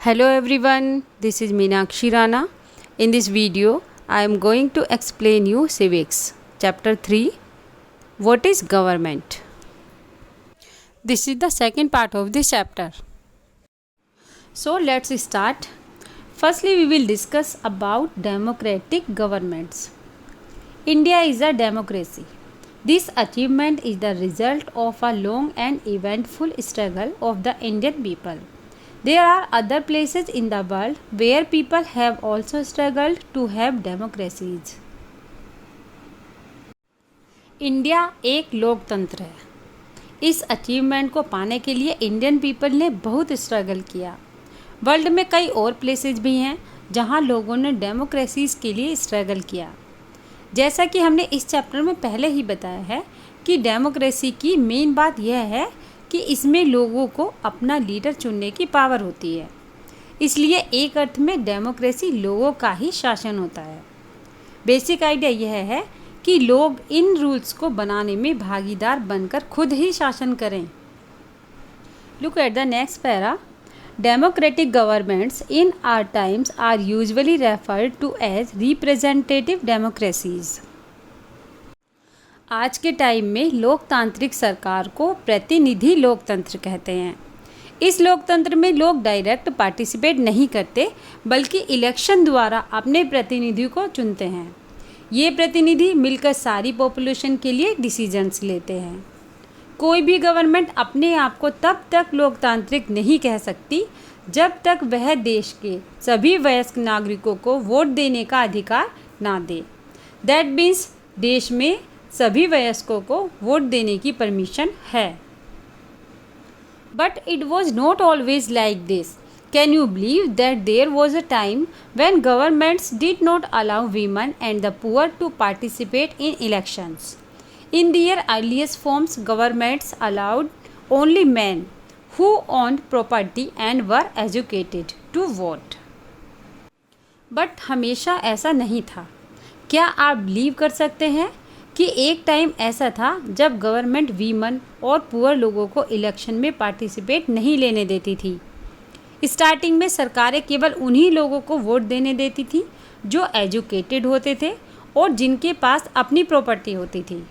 Hello everyone, this is Meenakshi Rana. In this video, I am going to explain you civics. Chapter 3, What is government? This is the second part of this chapter. So let's start. Firstly, we will discuss about democratic governments. India is a democracy. This achievement is the result of a long and eventful struggle of the Indian people. There are other places in the world where people have also struggled to have democracies. India एक लोकतंत्र है। इस achievement को पाने के लिए Indian people ने बहुत स्ट्रगल किया। वर्ल्ड में कई और प्लेसेस भी हैं जहां लोगों ने डेमोक्रेसीज के लिए स्ट्रगल किया। जैसा कि हमने इस चैप्टर में पहले ही बताया है कि डेमोक्रेसी की मेन बात यह है कि इसमें लोगों को अपना लीडर चुनने की पावर होती है। इसलिए एक अर्थ में डेमोक्रेसी लोगों का ही शासन होता है। बेसिक आइडिया यह है कि लोग इन रूल्स को बनाने में भागीदार बनकर खुद ही शासन करें। Look at the next para. Democratic governments in our times are usually referred to as representative democracies. आज के टाइम में लोकतांत्रिक सरकार को प्रतिनिधि लोकतंत्र कहते हैं। इस लोकतंत्र में लोग डायरेक्ट पार्टिसिपेट नहीं करते बल्कि इलेक्शन द्वारा अपने प्रतिनिधि को चुनते हैं। ये प्रतिनिधि मिलकर सारी पॉपुलेशन के लिए डिसीजंस लेते हैं। कोई भी गवर्नमेंट अपने आप को तब तक लोकतांत्रिक नहीं कह सकती जब तक वह देश के सभी वयस्क नागरिकों को वोट देने का अधिकार ना दे। दैट मीन्स देश में सभी वयस्कों को वोट देने की परमिशन है। But it was not always like this. Can you believe that there was a time when governments did not allow women and the poor to participate in elections? In their earliest forms, governments allowed only men who owned property and were educated to vote. But हमेशा ऐसा नहीं था। क्या आप believe कर सकते हैं कि एक टाइम ऐसा था जब गवर्नमेंट वीमन और पुअर लोगों को इलेक्शन में पार्टिसिपेट नहीं लेने देती थी। स्टार्टिंग में सरकारें केवल उन्हीं लोगों को वोट देने देती थी जो एजुकेटेड होते थे और जिनके पास अपनी प्रॉपर्टी होती थी।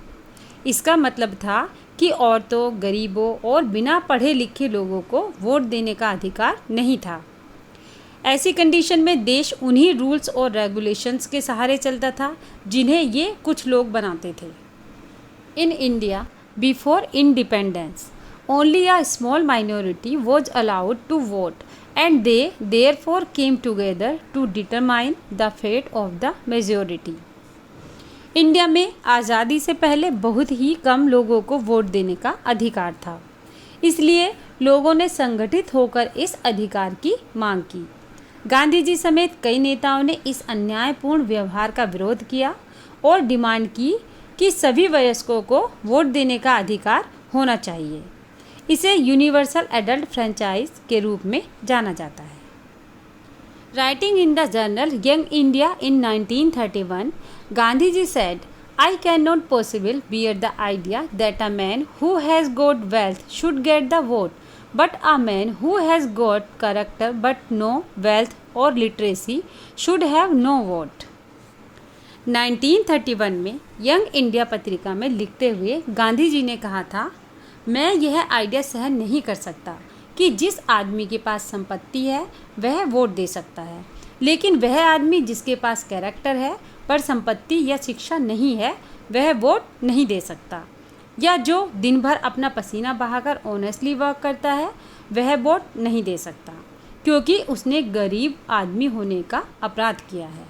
इसका मतलब था कि औरतों, गरीबों और बिना पढ़े लिखे लोगों को वोट देने का अधिकार नहीं था। ऐसी कंडीशन में देश उन्हीं रूल्स और रेगुलेशंस के सहारे चलता था जिन्हें ये कुछ लोग बनाते थे। In India before independence only a small minority was allowed to vote and they therefore came together to determine the fate of the majority. India में आज़ादी से पहले बहुत ही कम लोगों को वोट देने का अधिकार था। इसलिए लोगों ने संगठित होकर इस अधिकार की मांग की। गांधी जी समेत कई नेताओं ने इस अन्यायपूर्ण व्यवहार का विरोध किया और डिमांड की कि सभी वयस्कों को वोट देने का अधिकार होना चाहिए। इसे यूनिवर्सल एडल्ट फ्रेंचाइज के रूप में जाना जाता है। Writing in the journal Young India in 1931, Gandhiji said, "I cannot possibly bear the idea that a man who has got wealth should get the vote, but a man who has got character but no wealth or literacy should have no vote." 1931 में young India पत्रिका में लिखते हुए गांधी जी ने कहा था, मैं यह आइडिया सहन नहीं कर सकता कि जिस आदमी के पास संपत्ति है वह वोट दे सकता है, लेकिन वह आदमी जिसके पास कैरेक्टर है पर संपत्ति या शिक्षा नहीं है वह वोट नहीं दे सकता, या जो दिन भर अपना पसीना बहाकर ऑनेस्टली वर्क करता है वह वोट नहीं दे सकता क्योंकि उसने गरीब आदमी होने का अपराध किया है।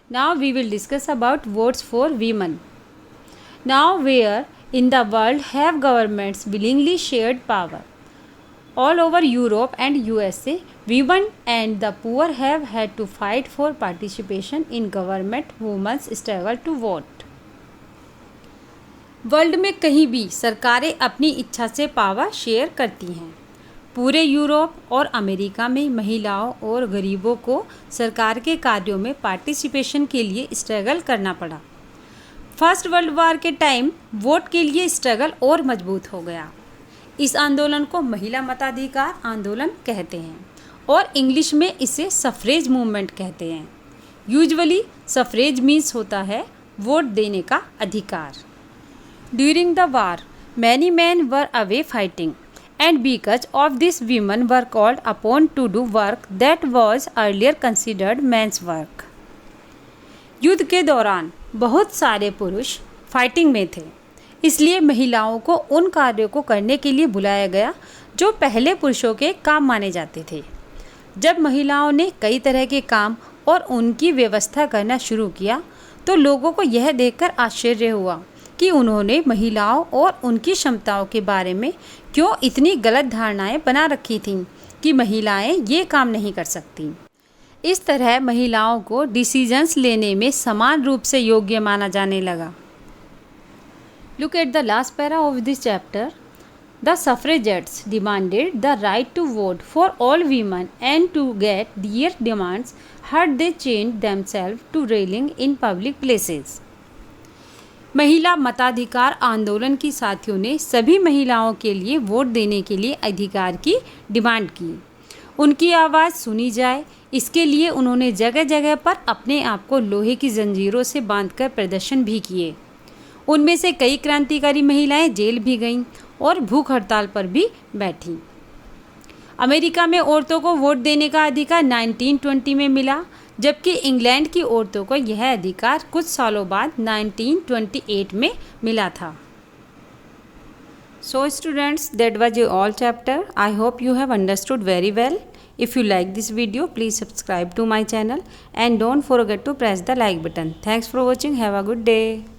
Now we will discuss about votes for women. Now where in the world have governments willingly shared power. All over Europe and USA, women and the poor have had to fight for participation in government women's struggle to vote. World में कहीं भी सरकारें अपनी इच्छा से power share करती हैं। पूरे यूरोप और अमेरिका में महिलाओं और गरीबों को सरकार के कार्यों में पार्टिसिपेशन के लिए स्ट्रगल करना पड़ा। फर्स्ट वर्ल्ड वॉर के टाइम वोट के लिए स्ट्रगल और मजबूत हो गया। इस आंदोलन को महिला मताधिकार आंदोलन कहते हैं और इंग्लिश में इसे सफरेज मूवमेंट कहते हैं। यूजुअली सफरेज मीन्स होता है वोट देने का अधिकार। During the war many man were away fighting and because of this women were called upon to do work that was earlier considered men's work। युद्ध के दौरान बहुत सारे पुरुष फाइटिंग में थे, इसलिए महिलाओं को उन कार्यों को करने के लिए बुलाया गया जो पहले पुरुषों के काम माने जाते थे। जब महिलाओं ने कई तरह के काम और उनकी व्यवस्था करना शुरू किया तो लोगों को यह देखकर आश्चर्य हुआ कि उन्होंने महिलाओं और उनकी क्षमताओं के बारे में क्यों इतनी गलत धारणाएं बना रखी थीं कि महिलाएं ये काम नहीं कर सकती। इस तरह महिलाओं को डिसीजंस लेने में समान रूप से योग्य माना जाने लगा। Look at the last para of this chapter. The suffragettes demanded the right to vote for all women and to get their demands heard they change themselves to railing in public places. महिला मताधिकार आंदोलन की साथियों ने सभी महिलाओं के लिए वोट देने के लिए अधिकार की डिमांड की। उनकी आवाज़ सुनी जाए, इसके लिए उन्होंने जगह जगह पर अपने आप को लोहे की जंजीरों से बांधकर प्रदर्शन भी किए। उनमें से कई क्रांतिकारी महिलाएं जेल भी गईं और भूख हड़ताल पर भी बैठीं। अमेरिका में औरतों को वोट देने का अधिकार 1920 में मिला, जबकि इंग्लैंड की औरतों को यह अधिकार कुछ सालों बाद 1928 में मिला था। So students, that was your all chapter. I hope you have understood very well. If you like this video, please subscribe to my channel and don't forget to press the like button. Thanks for watching. Have a good day.